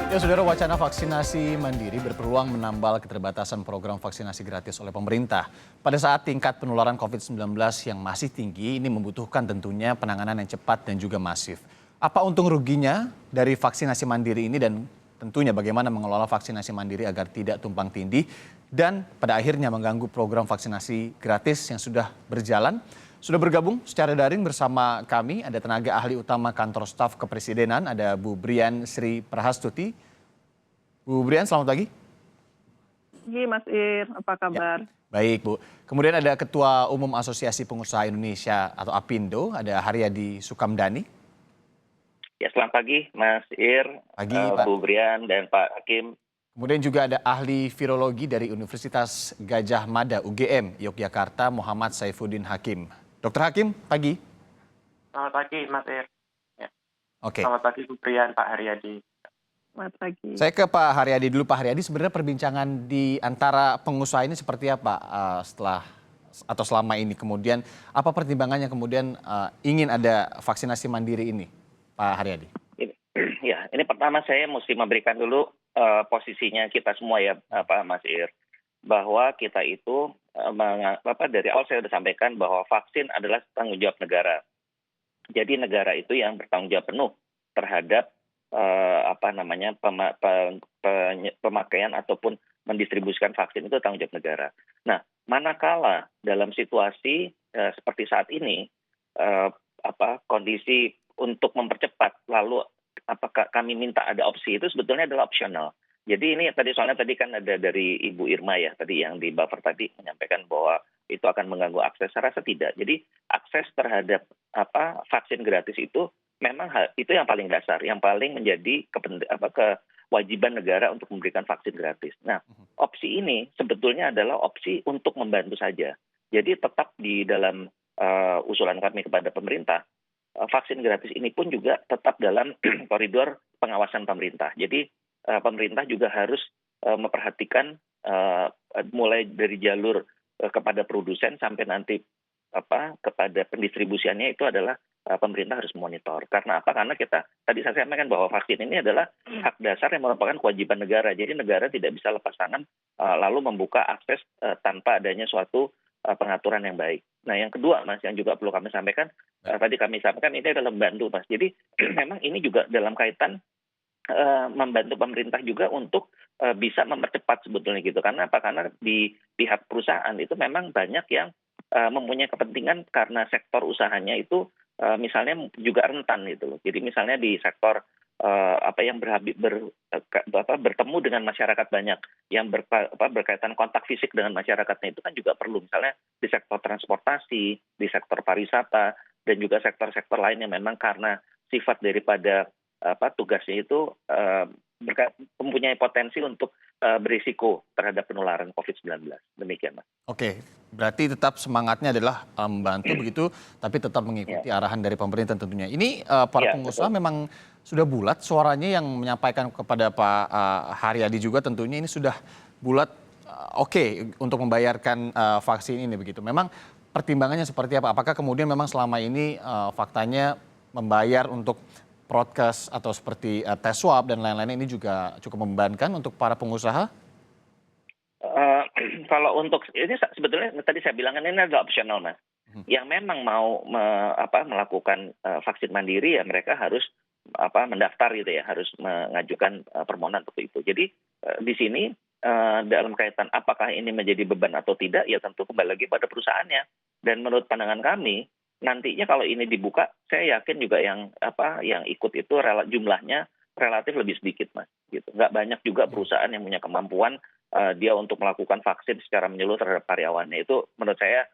Ya, saudara, wacana vaksinasi mandiri berpeluang menambal keterbatasan program vaksinasi gratis oleh pemerintah. Pada saat tingkat penularan COVID-19 yang masih tinggi, ini membutuhkan tentunya penanganan yang cepat dan juga masif. Apa untung ruginya dari vaksinasi mandiri ini dan tentunya bagaimana mengelola vaksinasi mandiri agar tidak tumpang tindih dan pada akhirnya mengganggu program vaksinasi gratis yang sudah berjalan? Sudah bergabung secara daring bersama kami, ada tenaga ahli utama kantor staf kepresidenan, ada Bu Brian Sri Prahastuti. Bu Brian, selamat pagi. Pagi Mas Ir, apa Ya, kabar? baik Bu. Kemudian ada Ketua Umum Asosiasi Pengusaha Indonesia atau APindo, ada Haryadi Sukamdhani. Ya, selamat pagi Mas Ir, Pagi Pak. Bu Brian, dan Pak Hakim. Kemudian juga ada ahli virologi dari Universitas Gadjah Mada UGM Yogyakarta, Muhammad Saifuddin Hakim. Dokter Hakim, pagi. Selamat pagi, Mas Ir. Ya. Oke, Selamat pagi, Bu Brian, Pak Haryadi. Selamat pagi. saya ke Pak Haryadi dulu. Pak Haryadi, sebenarnya perbincangan di antara pengusaha ini seperti apa setelah atau selama ini? Kemudian apa pertimbangannya kemudian ingin ada vaksinasi mandiri ini, Pak Haryadi? Ya, ini pertama saya mesti memberikan dulu posisinya kita semua ya, Mas Ir, bahwa kita itu dari awal saya sudah sampaikan bahwa vaksin adalah tanggung jawab negara. Jadi negara itu yang bertanggung jawab penuh terhadap pemakaian ataupun mendistribusikan vaksin, itu tanggung jawab negara. Nah, manakala dalam situasi seperti saat ini kondisi untuk mempercepat, lalu apakah kami minta ada opsi, itu sebetulnya adalah opsional. Jadi ini soalnya tadi kan ada dari Ibu Irma ya, tadi yang di buffer tadi menyampaikan bahwa itu akan mengganggu akses. Saya rasa tidak. Jadi akses terhadap vaksin gratis itu memang itu yang paling dasar, yang paling menjadi kewajiban negara untuk memberikan vaksin gratis. Nah, opsi ini sebetulnya adalah opsi untuk membantu saja. Jadi tetap di dalam usulan kami kepada pemerintah, vaksin gratis ini pun juga tetap dalam koridor pengawasan pemerintah. Jadi pemerintah juga harus memperhatikan mulai dari jalur kepada produsen sampai nanti kepada pendistribusiannya, itu adalah pemerintah harus memonitor. Karena apa? Karena kita tadi saya sampaikan bahwa vaksin ini adalah hak dasar yang merupakan kewajiban negara. Jadi negara tidak bisa lepas tangan lalu membuka akses tanpa adanya suatu pengaturan yang baik. Nah, yang kedua, Mas, yang juga perlu kami sampaikan, tadi kami sampaikan ini adalah membantu, Mas. Jadi memang ini juga dalam kaitan membantu pemerintah juga untuk bisa mempercepat sebetulnya gitu. Karena apa? Karena di pihak perusahaan itu memang banyak yang mempunyai kepentingan karena sektor usahanya itu misalnya juga rentan gitu loh. Jadi misalnya di sektor yang bertemu dengan masyarakat banyak, yang berkaitan kontak fisik dengan masyarakatnya, itu kan juga perlu. Misalnya di sektor transportasi, di sektor pariwisata, dan juga sektor-sektor lain yang memang karena sifat daripada tugasnya itu mempunyai potensi untuk berisiko terhadap penularan COVID-19. Demikian, Mas. Oke, berarti tetap semangatnya adalah membantu begitu, tapi tetap mengikuti arahan dari pemerintah tentunya. Ini para pengusaha Betul. memang sudah bulat suaranya yang menyampaikan kepada Pak Haryadi juga, tentunya ini sudah bulat oke untuk membayarkan vaksin ini begitu. Memang pertimbangannya seperti apa? Apakah kemudian memang selama ini faktanya membayar untuk broadcast atau seperti tes swab dan lain-lain ini juga cukup membebankan untuk para pengusaha? Kalau untuk ini sebetulnya tadi saya bilang ini adalah opsional, Mas. Yang memang mau melakukan vaksin mandiri, ya mereka harus mendaftar gitu ya, harus mengajukan permohonan untuk itu. Jadi di sini dalam kaitan apakah ini menjadi beban atau tidak, ya tentu kembali lagi pada perusahaannya. Dan menurut pandangan kami, nantinya kalau ini dibuka, saya yakin juga yang ikut itu jumlahnya relatif lebih sedikit, Mas. Gitu. Nggak banyak juga perusahaan yang punya kemampuan dia untuk melakukan vaksin secara menyeluruh terhadap karyawannya. Itu menurut saya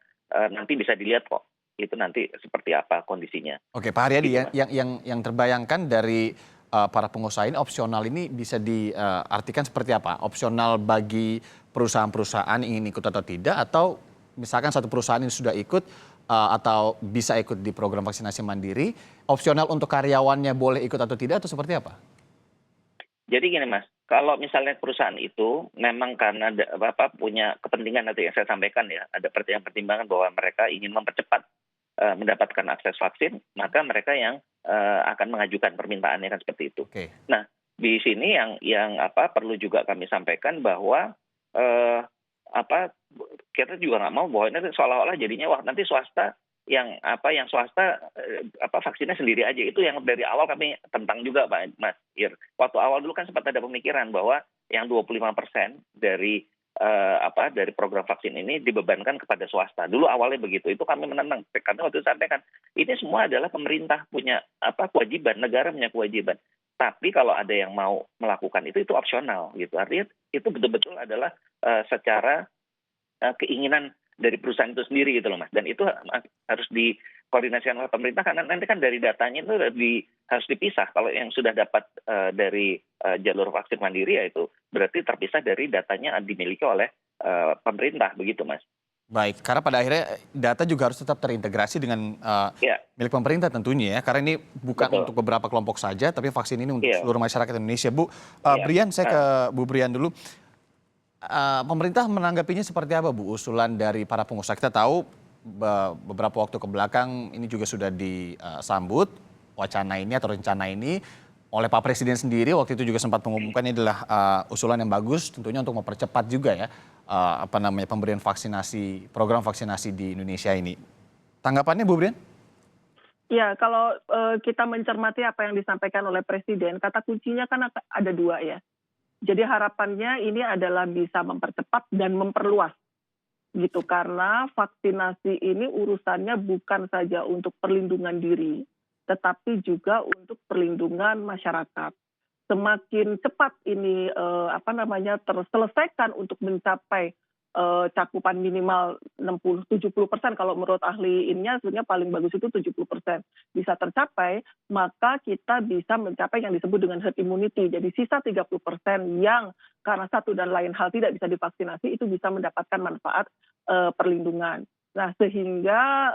nanti bisa dilihat kok. Itu nanti seperti apa kondisinya. Oke, Pak Haryadi, Gitu, yang terbayangkan dari para pengusaha ini, opsional ini bisa diartikan seperti apa? Opsional bagi perusahaan-perusahaan ingin ikut atau tidak, atau misalkan satu perusahaan ini sudah ikut atau bisa ikut di program vaksinasi mandiri, opsional untuk karyawannya boleh ikut atau tidak, atau seperti apa? Jadi gini, Mas, kalau misalnya perusahaan itu memang karena punya kepentingan nanti yang saya sampaikan ya, ada pertimbangan bahwa mereka ingin mempercepat mendapatkan akses vaksin, maka mereka yang akan mengajukan permintaannya kan seperti itu. Oke. Nah, di sini yang perlu juga kami sampaikan bahwa eh, apa kita juga nggak mau bahwa ini seolah-olah jadinya wah nanti swasta yang swasta vaksinnya sendiri aja. Itu yang dari awal kami tentang juga Pak Mas Ir. Waktu awal dulu kan sempat ada pemikiran bahwa yang 25% dari program vaksin ini dibebankan kepada swasta. Dulu awalnya begitu. Itu kami menentang. Karena waktu itu sampaikan ini semua adalah pemerintah punya kewajiban, negara punya kewajiban. Tapi kalau ada yang mau melakukan itu opsional gitu. Artinya itu betul-betul adalah secara keinginan dari perusahaan itu sendiri gitu loh Mas. Dan itu harus dikoordinasikan oleh pemerintah karena nanti kan dari datanya itu harus dipisah. Kalau yang sudah dapat dari jalur vaksin mandiri ya itu berarti terpisah dari datanya dimiliki oleh pemerintah begitu Mas. Baik, karena pada akhirnya data juga harus tetap terintegrasi dengan Ya, milik pemerintah tentunya ya, karena ini bukan betul. untuk beberapa kelompok saja, tapi vaksin ini untuk Iya. seluruh masyarakat Indonesia. Bu, Iya. Brian, saya ke Bu Brian dulu. Pemerintah menanggapinya seperti apa Bu, usulan dari para pengusaha? Kita tahu beberapa waktu ke belakang ini juga sudah disambut wacana ini atau rencana ini oleh Pak Presiden sendiri. Waktu itu juga sempat mengumumkan ini adalah usulan yang bagus tentunya untuk mempercepat juga ya pemberian vaksinasi, program vaksinasi di Indonesia ini. Tanggapannya Bu Brian? Ya, kalau kita mencermati apa yang disampaikan oleh Presiden, kata kuncinya kan ada dua ya. Jadi harapannya ini adalah bisa mempercepat dan memperluas gitu karena vaksinasi ini urusannya bukan saja untuk perlindungan diri, tetapi juga untuk perlindungan masyarakat. Semakin cepat ini terselesaikan untuk mencapai cakupan minimal 60-70%, kalau menurut ahli ininya sebenarnya paling bagus itu 70% bisa tercapai, maka kita bisa mencapai yang disebut dengan herd immunity. Jadi sisa 30% yang karena satu dan lain hal tidak bisa divaksinasi itu bisa mendapatkan manfaat perlindungan. Nah, sehingga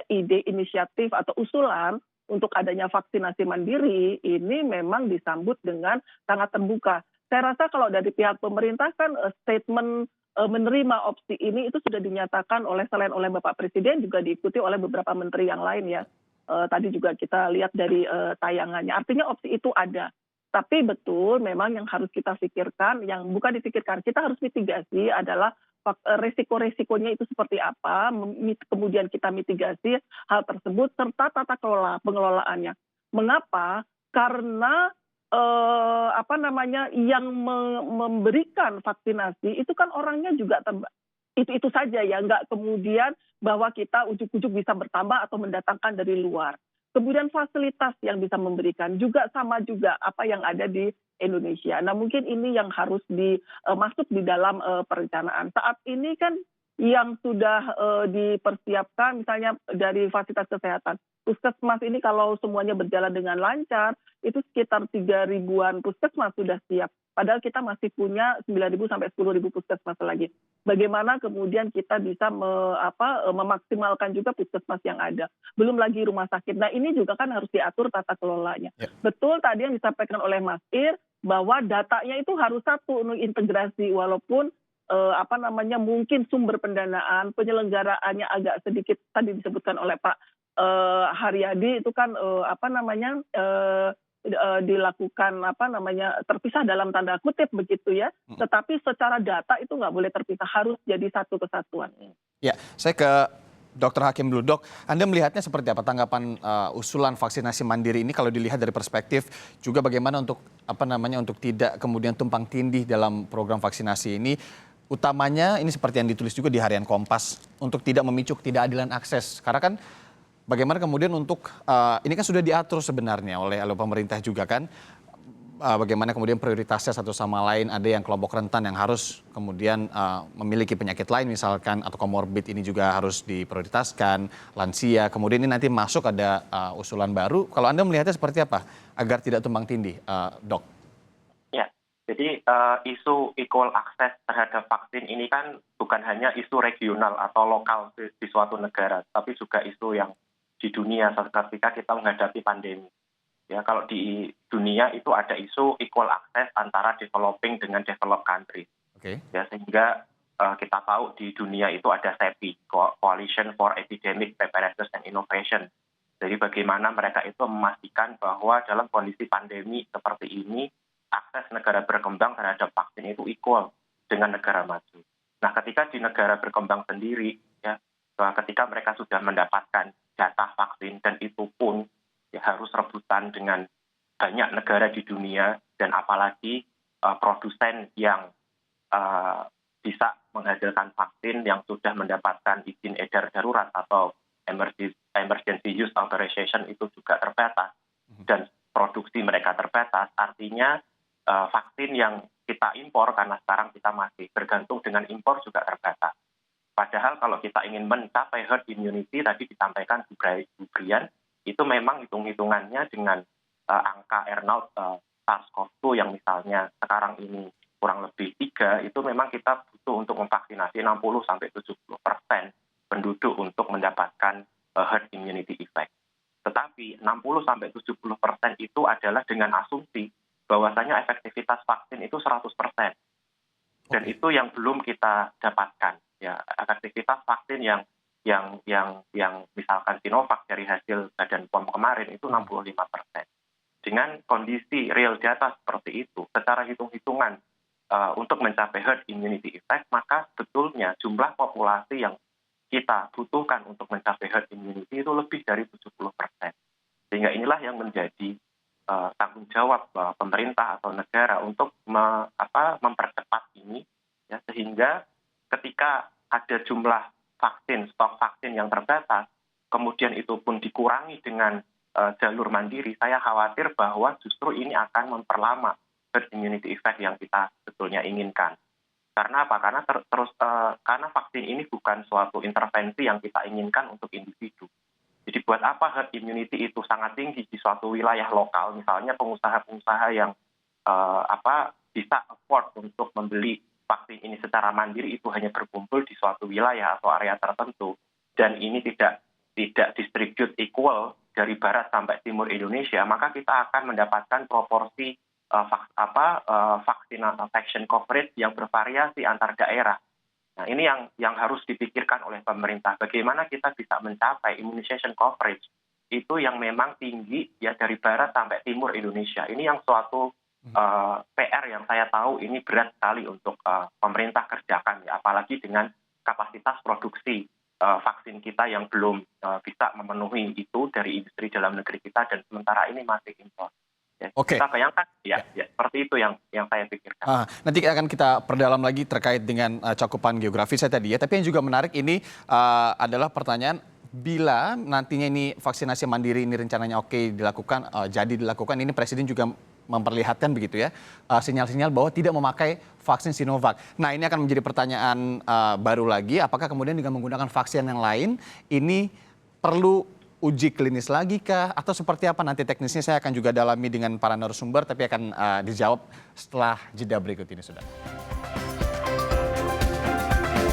ide inisiatif atau usulan untuk adanya vaksinasi mandiri ini memang disambut dengan sangat terbuka. Saya rasa kalau dari pihak pemerintah kan statement menerima opsi ini itu sudah dinyatakan selain oleh Bapak Presiden juga diikuti oleh beberapa menteri yang lain ya. Tadi juga kita lihat dari tayangannya. Artinya opsi itu ada. Tapi betul memang yang harus kita pikirkan, yang bukan dipikirkan, kita harus mitigasi adalah resiko-resikonya itu seperti apa, kemudian kita mitigasi hal tersebut serta tata kelola pengelolaannya. Mengapa? Karena yang memberikan vaksinasi itu kan orangnya juga itu saja ya, nggak kemudian bahwa kita ujuk-ujuk bisa bertambah atau mendatangkan dari luar. Kemudian fasilitas yang bisa memberikan juga sama juga apa yang ada di Indonesia. Nah mungkin ini yang harus masuk di dalam perencanaan. Saat ini kan yang sudah dipersiapkan misalnya dari fasilitas kesehatan. Puskesmas ini kalau semuanya berjalan dengan lancar, itu sekitar 3.000-an puskesmas sudah siap. Padahal kita masih punya 9.000 sampai 10.000 puskesmas lagi. Bagaimana kemudian kita bisa memaksimalkan juga puskesmas yang ada. Belum lagi rumah sakit. Nah ini juga kan harus diatur tata kelolanya. Ya. Betul tadi yang disampaikan oleh Mas Ir, bahwa datanya itu harus satu integrasi walaupun mungkin sumber pendanaan penyelenggaraannya agak sedikit tadi disebutkan oleh Pak Haryadi itu kan dilakukan terpisah dalam tanda kutip begitu ya. Tetapi secara data itu nggak boleh terpisah, harus jadi satu kesatuan. Ya, saya ke Dr. Hakim dulu. Dok, Anda melihatnya seperti apa tanggapan usulan vaksinasi mandiri ini kalau dilihat dari perspektif juga bagaimana untuk untuk tidak kemudian tumpang tindih dalam program vaksinasi ini? Utamanya ini seperti yang ditulis juga di Harian Kompas untuk tidak memicu ketidakadilan akses. Karena kan bagaimana kemudian untuk ini kan sudah diatur sebenarnya oleh pemerintah juga kan. Bagaimana kemudian prioritasnya satu sama lain, ada yang kelompok rentan yang harus kemudian memiliki penyakit lain misalkan atau komorbid ini juga harus diprioritaskan, lansia. Kemudian ini nanti masuk ada usulan baru. Kalau Anda melihatnya seperti apa agar tidak tumpang tindih, Dok? Ya, jadi isu equal access terhadap vaksin ini kan bukan hanya isu regional atau lokal di suatu negara, tapi juga isu yang di dunia ketika kita menghadapi pandemi. Ya, kalau di dunia itu ada isu equal access antara developing dengan developed countries. Okay. Ya, sehingga kita tahu di dunia itu ada CEPI, Coalition for Epidemic Preparedness and Innovation. Jadi bagaimana mereka itu memastikan bahwa dalam kondisi pandemi seperti ini, akses negara berkembang terhadap vaksin itu equal dengan negara maju. Nah, ketika di negara berkembang sendiri, ya, ketika mereka sudah mendapatkan jatah vaksin dan itu pun ya, harus rebutan dengan banyak negara di dunia dan apalagi produsen yang bisa menghasilkan vaksin yang sudah mendapatkan izin edar darurat atau emergency use authorization itu juga terbatas dan produksi mereka terbatas, artinya vaksin yang kita impor karena sekarang kita masih bergantung dengan impor juga terbatas. Padahal kalau kita ingin mencapai herd immunity, tadi disampaikan Bu Brian, itu memang hitung-hitungannya dengan angka R0 SARS-CoV-2 yang misalnya sekarang ini kurang lebih 3, itu memang kita butuh untuk memvaksinasi 60-70% penduduk untuk mendapatkan herd immunity effect. Tetapi 60-70% itu adalah dengan asumsi bahwasanya efektivitas vaksin itu 100%. Dan itu yang belum kita dapatkan. Ya, efektivitas vaksin yang misalkan Sinovac dari hasil Badan POM kemarin itu 65%. Dengan kondisi real data seperti itu, secara hitung-hitungan untuk mencapai herd immunity effect, maka sebetulnya jumlah populasi yang kita butuhkan untuk mencapai herd immunity itu lebih dari 70%. Sehingga inilah yang menjadi tanggung jawab pemerintah atau negara untuk mempercepat ini, ya, sehingga ketika ada jumlah vaksin, stok vaksin yang terbatas, kemudian itu pun dikurangi dengan jalur mandiri, saya khawatir bahwa justru ini akan memperlama herd immunity effect yang kita sebetulnya inginkan. Karena apa? Karena vaksin ini bukan suatu intervensi yang kita inginkan untuk individu. Jadi buat apa herd immunity itu sangat tinggi di suatu wilayah lokal, misalnya pengusaha-pengusaha yang bisa afford untuk membeli vaksin ini secara mandiri itu hanya berkumpul di suatu wilayah atau area tertentu, dan ini tidak distribute equal dari barat sampai timur Indonesia, maka kita akan mendapatkan proporsi vaksin coverage yang bervariasi antar daerah. Nah, ini yang harus dipikirkan oleh pemerintah. Bagaimana kita bisa mencapai immunization coverage itu yang memang tinggi ya dari barat sampai timur Indonesia. Ini yang suatu PR yang saya tahu ini berat sekali untuk pemerintah kerjakan, ya, apalagi dengan kapasitas produksi vaksin kita yang belum bisa memenuhi itu dari industri dalam negeri kita dan sementara ini masih impor. Ya, kita bayangkan, ya, seperti itu yang saya pikirkan. Nanti akan kita perdalam lagi terkait dengan cakupan geografis saya tadi ya. Tapi yang juga menarik ini adalah pertanyaan, bila nantinya ini vaksinasi mandiri ini rencananya dilakukan, jadi dilakukan, ini Presiden juga memperlihatkan begitu ya, sinyal-sinyal bahwa tidak memakai vaksin Sinovac. Nah, ini akan menjadi pertanyaan baru lagi, apakah kemudian dengan menggunakan vaksin yang lain ini perlu uji klinis lagi kah atau seperti apa nanti teknisnya, saya akan juga dalami dengan para narasumber tapi akan dijawab setelah jeda berikut ini, Saudara.